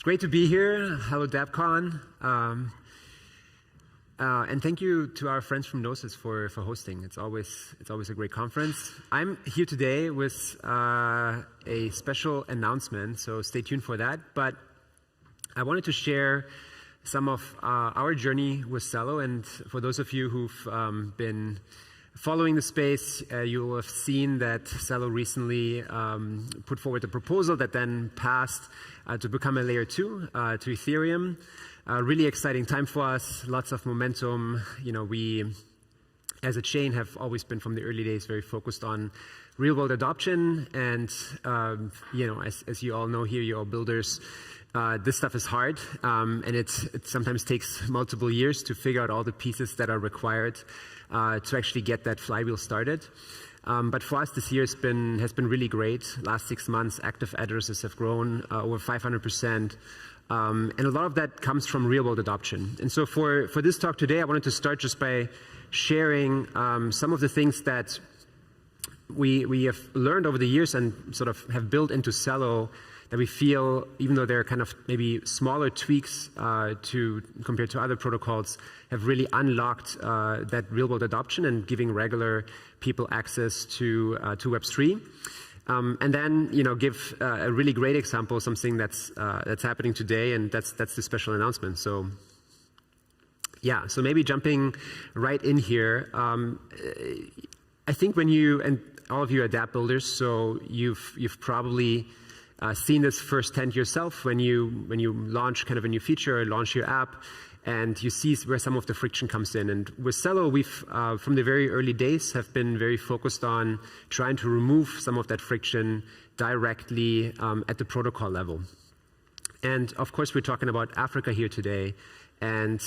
It's great to be here. Hello, DappCon. And thank you to our friends from Gnosis for hosting. It's always a great conference. I'm here today with a special announcement, so stay tuned for that. But I wanted to share some of our journey with Celo, and for those of you who've been following the space, you will have seen that Celo recently put forward a proposal that then passed to become a layer 2 to Ethereum. Really exciting time for us, lots of momentum. You know, we as a chain have always been from the early days very focused on real world adoption, and you know, as you all know here, you're all builders. This stuff is hard, and it sometimes takes multiple years to figure out all the pieces that are required to actually get that flywheel started. But for us, this year has been really great. Last 6 months, active addresses have grown over 500%. And a lot of that comes from real-world adoption. And so for this talk today, I wanted to start just by sharing some of the things that we have learned over the years and sort of have built into Celo that we feel, even though they're kind of maybe smaller tweaks compared to other protocols, have really unlocked that real-world adoption and giving regular people access to Web3. And then, you know, give a really great example, something that's happening today, and that's the special announcement. So, yeah. So maybe jumping right in here, I think when you, and all of you are Dapp builders, so you've probably seen this firsthand yourself when you launch kind of a new feature or launch your app, and you see where some of the friction comes in. And with Celo, we've, from the very early days, have been very focused on trying to remove some of that friction directly at the protocol level. And of course, we're talking about Africa here today. And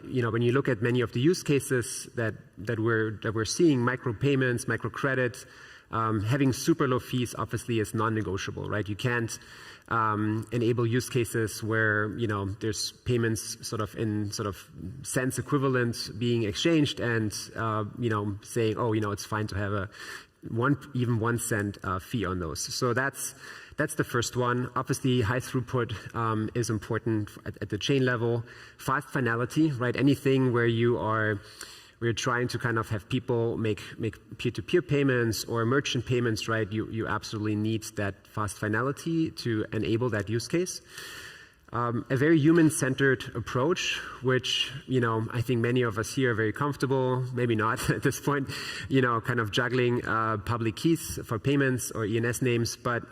you know, when you look at many of the use cases that we're seeing, micropayments, microcredit, having super low fees obviously is non-negotiable, right? You can't enable use cases where, you know, there's payments sort of in sort of cents equivalent being exchanged, and you know, saying, oh, you know, it's fine to have a even 1 cent fee on those. So that's the first one. Obviously, high throughput is important at the chain level. Fast finality, right? Anything where we're trying to kind of have people make peer-to-peer payments or merchant payments, right? You absolutely need that fast finality to enable that use case. A very human-centered approach, which, you know, I think many of us here are very comfortable, maybe not at this point, you know, kind of juggling public keys for payments or ENS names, but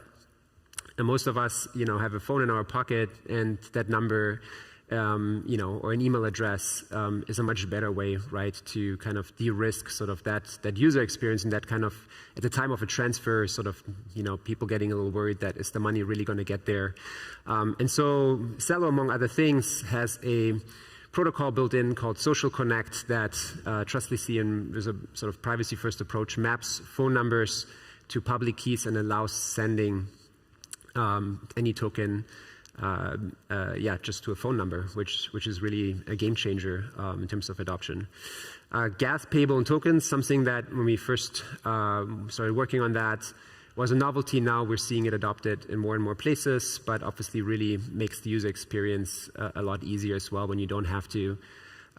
most of us, you know, have a phone in our pocket, and that number, you know, or an email address is a much better way, right, to kind of de-risk sort of that user experience, and that kind of, at the time of a transfer, sort of, you know, people getting a little worried that is the money really going to get there. And so Celo, among other things, has a protocol built in called Social Connect that trustlessly, and there's a sort of privacy-first approach, maps phone numbers to public keys and allows sending any token just to a phone number, which is really a game changer in terms of adoption. Gas payable in tokens, something that when we first started working on that was a novelty. Now we're seeing it adopted in more and more places, but obviously really makes the user experience a lot easier as well when you don't have to, you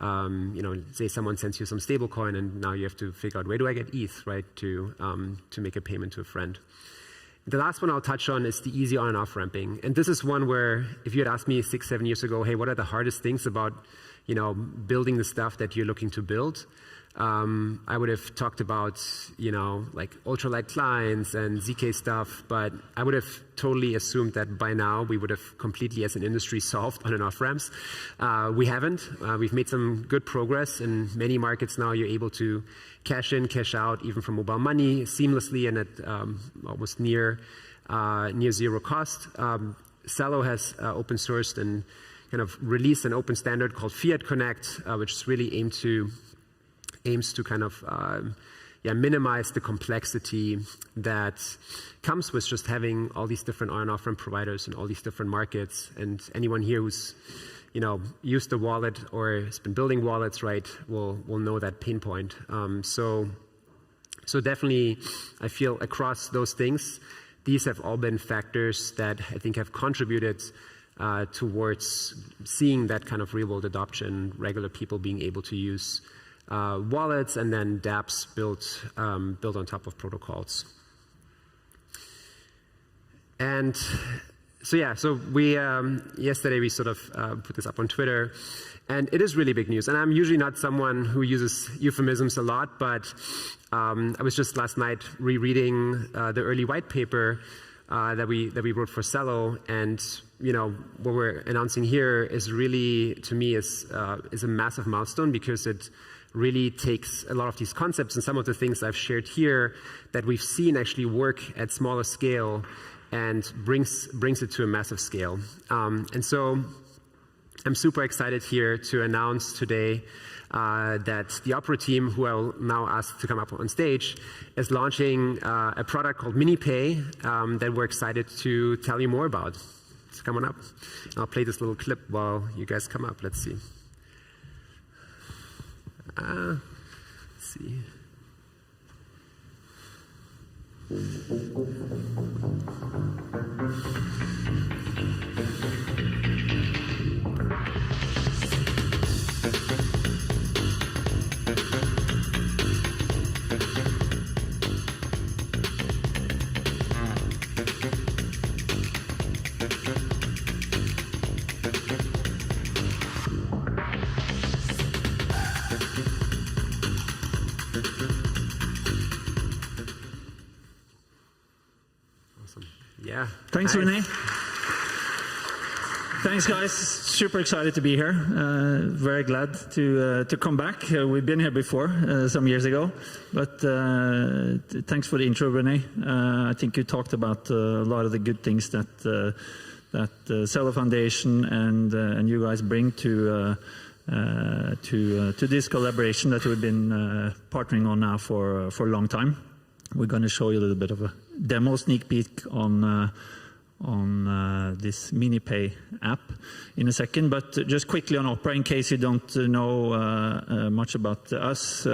know, say someone sends you some stable coin and now you have to figure out, where do I get ETH, right, to make a payment to a friend. The last one I'll touch on is the easy on and off ramping. And this is one where, if you had asked me 6, 7 years ago, hey, what are the hardest things about, you know, building the stuff that you're looking to build? I would have talked about, you know, like ultralight clients and ZK stuff, but I would have totally assumed that by now we would have completely, as an industry, solved on and off ramps. We haven't. We've made some good progress in many markets now. You're able to cash in, cash out, even from mobile money, seamlessly and at almost near zero cost. Celo has open sourced and kind of released an open standard called Fiat Connect, which is really aims to kind of minimize the complexity that comes with just having all these different on and off ramp providers and all these different markets. And anyone here who's, you know, used the wallet or has been building wallets, right, will know that pain point. So definitely, I feel across those things, these have all been factors that I think have contributed towards seeing that kind of real-world adoption, regular people being able to use wallets, and then dApps built on top of protocols. And so yeah, so we yesterday we sort of put this up on Twitter, and it is really big news. And I'm usually not someone who uses euphemisms a lot, but I was just last night rereading the early white paper that we wrote for Cello, and what we're announcing here is really, to me, is a massive milestone, because it really takes a lot of these concepts and some of the things I've shared here that we've seen actually work at smaller scale and brings it to a massive scale. And so I'm super excited here to announce today that the Opera team, who I'll now ask to come up on stage, is launching a product called MiniPay that we're excited to tell you more about. So come on up. I'll play this little clip while you guys come up. Let's see. Let's see. Yeah. Thanks, nice. Rene. Thanks, guys. Super excited to be here. Very glad to come back. We've been here before, some years ago. But thanks for the intro, Rene. I think you talked about a lot of the good things that Cello Foundation and you guys bring to this collaboration that we've been partnering on now for a long time. We're going to show you a little bit of a demo sneak peek on this MiniPay app in a second. But just quickly on Opera, in case you don't know much about us,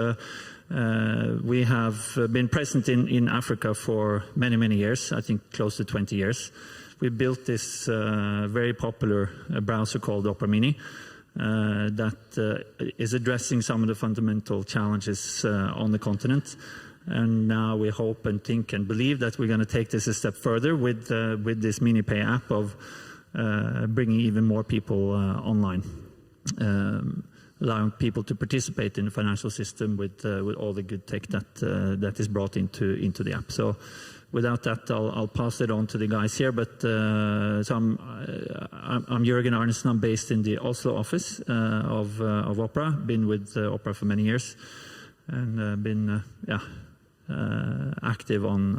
we have been present in Africa for many, many years, I think close to 20 years. We built this very popular browser called Opera Mini that is addressing some of the fundamental challenges on the continent. And now we hope and think and believe that we're going to take this a step further with this MiniPay app of bringing even more people online, allowing people to participate in the financial system with all the good tech that is brought into the app. So without that, I'll pass it on to the guys here. But so I'm Jørgen Arnesen. I'm based in the Oslo office of Opera. Been with Opera for many years, and been active on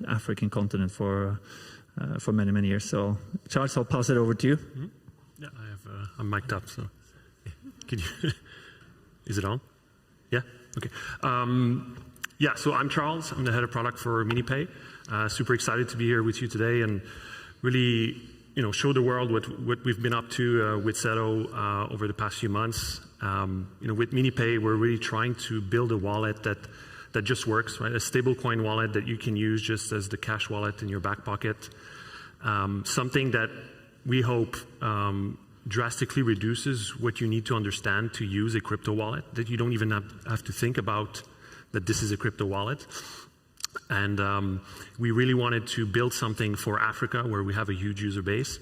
African continent for many, many years. So, Charles, I'll pass it over to you. Mm-hmm. Yeah, I'm mic'd up, so can you? Is it on? Yeah. Okay. Yeah. So I'm Charles. I'm the head of product for MiniPay. Super excited to be here with you today and really, show the world what we've been up to with Cello over the past few months. With MiniPay, we're really trying to build a wallet that just works, right? A stablecoin wallet that you can use just as the cash wallet in your back pocket. Something that we hope drastically reduces what you need to understand to use a crypto wallet, that you don't even have to think about that this is a crypto wallet. And we really wanted to build something for Africa where we have a huge user base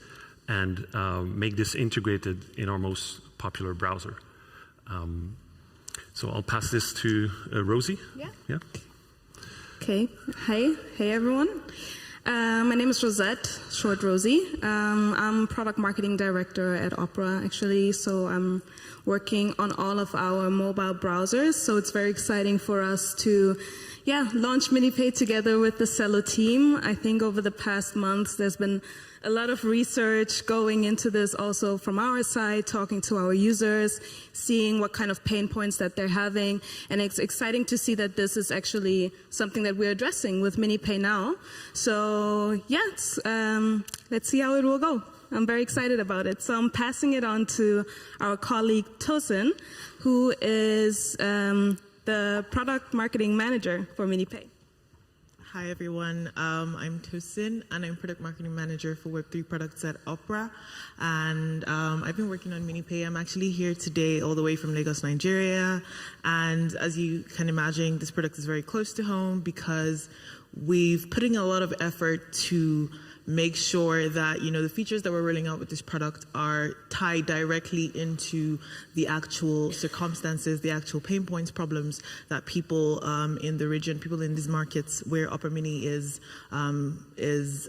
and make this integrated in our most popular browser. So I'll pass this to Rosie. Yeah. Okay. Hey everyone. My name is Rosette, short Rosie. I'm product marketing director at Opera, actually. So I'm working on all of our mobile browsers. So it's very exciting for us to, launch MiniPay together with the Cello team. I think over the past months, there's been a lot of research going into this also from our side, talking to our users, seeing what kind of pain points that they're having. And it's exciting to see that this is actually something that we're addressing with MiniPay now. So let's see how it will go. I'm very excited about it. So I'm passing it on to our colleague Tosin, who is the product marketing manager for MiniPay. Hi everyone, I'm Tosin and I'm Product Marketing Manager for Web3 products at Opera. And I've been working on MiniPay. I'm actually here today all the way from Lagos, Nigeria. And as you can imagine, this product is very close to home because we've put in a lot of effort to make sure that, you know, the features that we're rolling out with this product are tied directly into the actual circumstances, the actual pain points, problems that people in the region, people in these markets where Opera Mini is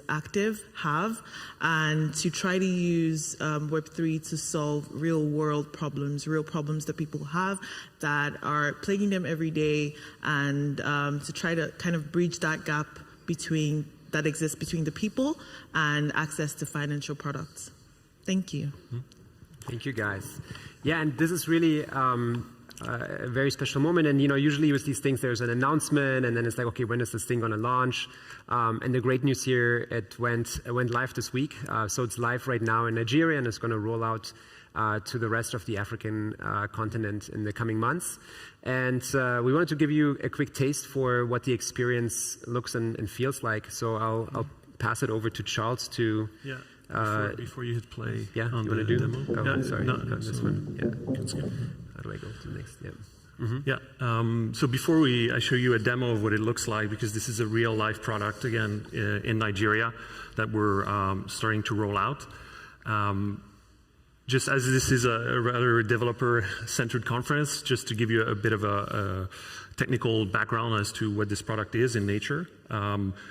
active have, and to try to use Web3 to solve real world problems, real problems that people have that are plaguing them every day, and to try to kind of bridge that gap that exists between the people and access to financial products. Thank you. Thank you, guys. Yeah, and this is really a very special moment. And, you know, usually with these things, there's an announcement, and then it's like, okay, when is this thing going to launch? And the great news here, it went live this week. So it's live right now in Nigeria, and it's going to roll out to the rest of the African continent in the coming months. And we wanted to give you a quick taste for what the experience looks and feels like. So I'll pass it over to Charles to... Yeah, before you hit play on the demo. Oh, yeah, sorry, no, this one. Yeah. How do I go to the next? Yeah. Mm-hmm. Yeah. So before I show you a demo of what it looks like, because this is a real life product, again, in Nigeria that we're starting to roll out. Just as this is a rather developer-centered conference, just to give you a bit of a technical background as to what this product is in nature.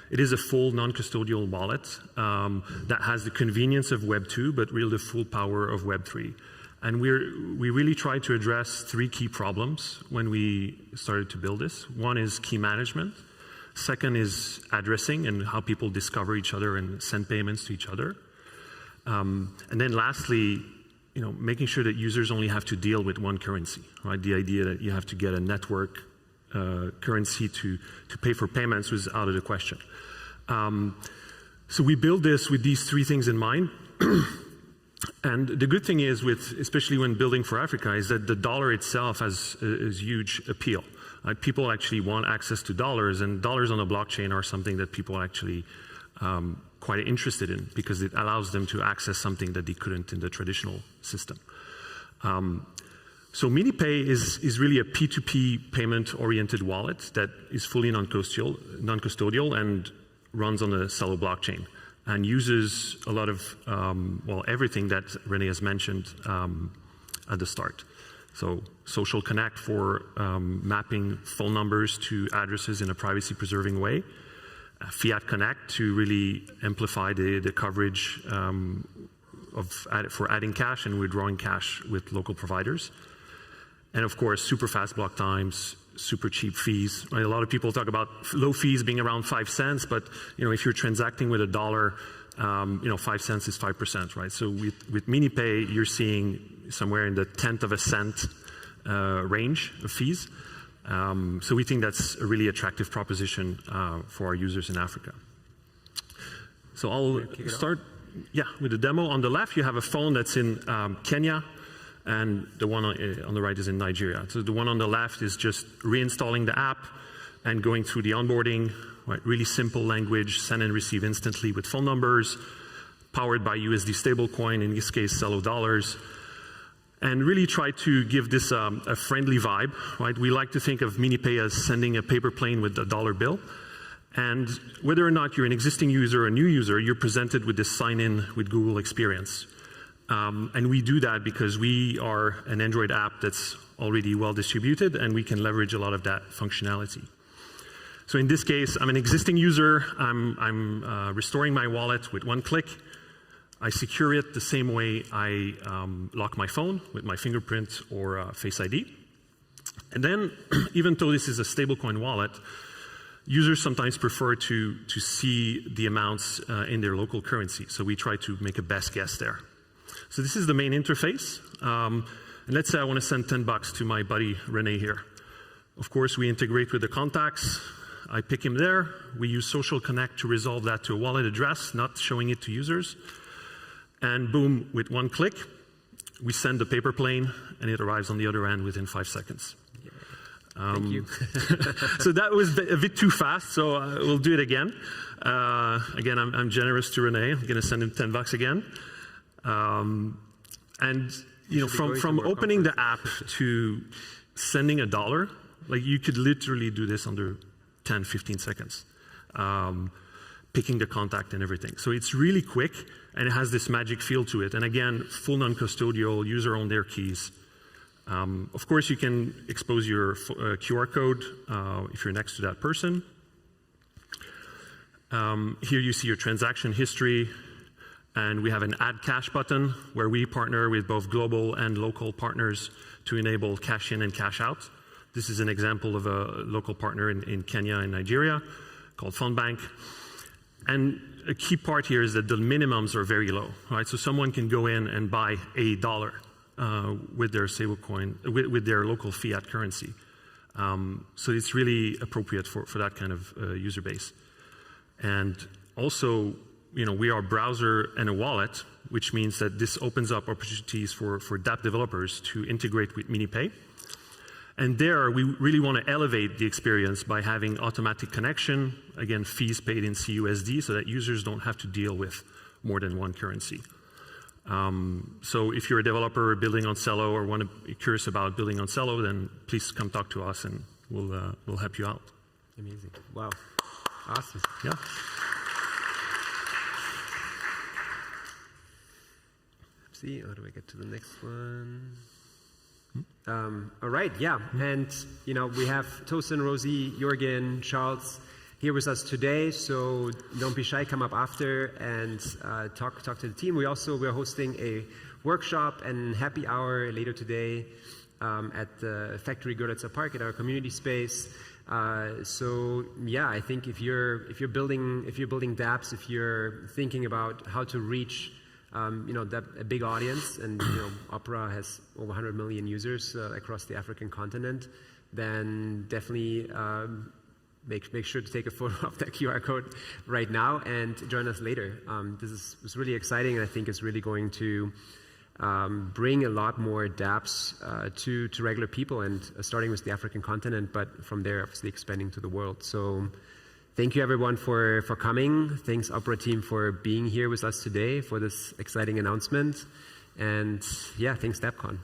It is a full non-custodial wallet that has the convenience of Web 2, but really the full power of Web 3. And we really tried to address three key problems when we started to build this. One is key management. Second is addressing and how people discover each other and send payments to each other. And then lastly, you know, making sure that users only have to deal with one currency, right? The idea that you have to get a network currency to pay for payments was out of the question. So we built this with these three things in mind. And the good thing is, especially when building for Africa, is that the dollar itself has a huge appeal. Right? People actually want access to dollars, and dollars on the blockchain are something that people are actually quite interested in, because it allows them to access something that they couldn't in the traditional system. So MiniPay is really a P2P payment-oriented wallet that is fully non-custodial and runs on the Celo blockchain, and uses a lot of, well, everything that Rene has mentioned at the start. So Social Connect for mapping phone numbers to addresses in a privacy-preserving way. Fiat Connect to really amplify the coverage for adding cash and withdrawing cash with local providers. And of course, super fast block times, super cheap fees. Right? A lot of people talk about low fees being around 5 cents, but you know, if you're transacting with $1, you know, 5 cents is 5%, right? So with MiniPay, you're seeing somewhere in the 1/10 of a cent range of fees. So we think that's a really attractive proposition for our users in Africa. So I'll start with the demo. On the left, you have a phone that's in Kenya, and the one on the right is in Nigeria. So the one on the left is just reinstalling the app and going through the onboarding, right? Really simple language, send and receive instantly with phone numbers, powered by USD stablecoin, in this case, Celo dollars. And really try to give this a friendly vibe, right? We like to think of MiniPay as sending a paper plane with a dollar bill. And whether or not you're an existing user or a new user, you're presented with this sign-in with Google experience. And we do that because we are an Android app that's already well distributed, and we can leverage a lot of that functionality. So in this case, I'm an existing user. I'm restoring my wallet with one click. I secure it the same way I lock my phone with my fingerprint or Face ID. And then, even though this is a stablecoin wallet, users sometimes prefer to see the amounts in their local currency. So we try to make a best guess there. So this is the main interface. And let's say I want to send $10 to my buddy Rene here. Of course, we integrate with the contacts. I pick him there. We use Social Connect to resolve that to a wallet address, not showing it to users. And boom, with one click, we send the paper plane, and it arrives on the other end within 5 seconds. Thank you. So that was a bit too fast, so we'll do it again. Again, I'm generous to Rene. I'm going to send him $10 again. And you know, from opening the app to sending $1, like you could literally do this under 10, 15 seconds, picking the contact and everything. So it's really quick, and it has this magic feel to it. And again, full non-custodial, user own their keys. Of course, you can expose your QR code if you're next to that person. Here you see your transaction history, and we have an Add Cash button where we partner with both global and local partners to enable cash in and cash out. This is an example of a local partner in Kenya and Nigeria called Fundbank. And a key part here is that the minimums are very low, right? So someone can go in and buy $1 with their stablecoin, with their local fiat currency. So it's really appropriate for that kind of user base. And also, you know, we are a browser and a wallet, which means that this opens up opportunities for Dapp developers to integrate with MiniPay. And there, we really want to elevate the experience by having automatic connection, again, fees paid in CUSD, so that users don't have to deal with more than one currency. So if you're a developer building on Cello or curious about building on Cello, then please come talk to us and we'll help you out. Amazing. Wow. Awesome. Yeah. See, how do I get to the next one? All right, yeah. And, you know, we have Tosin, Rosie, Jorgen, Charles here with us today, so don't be shy, come up after and talk to the team. We're hosting a workshop and happy hour later today at the Factory Görlitzer Park at our community space. So yeah, I think if you're building dApps, if you're thinking about how to reach you know, a big audience, and you know, Opera has over 100 million users across the African continent, then definitely make sure to take a photo of that QR code right now and join us later. This was really exciting, and I think it's really going to bring a lot more dApps to regular people, and starting with the African continent, but from there obviously expanding to the world. So thank you everyone for coming. Thanks Opera team for being here with us today for this exciting announcement. And yeah, thanks DappCon.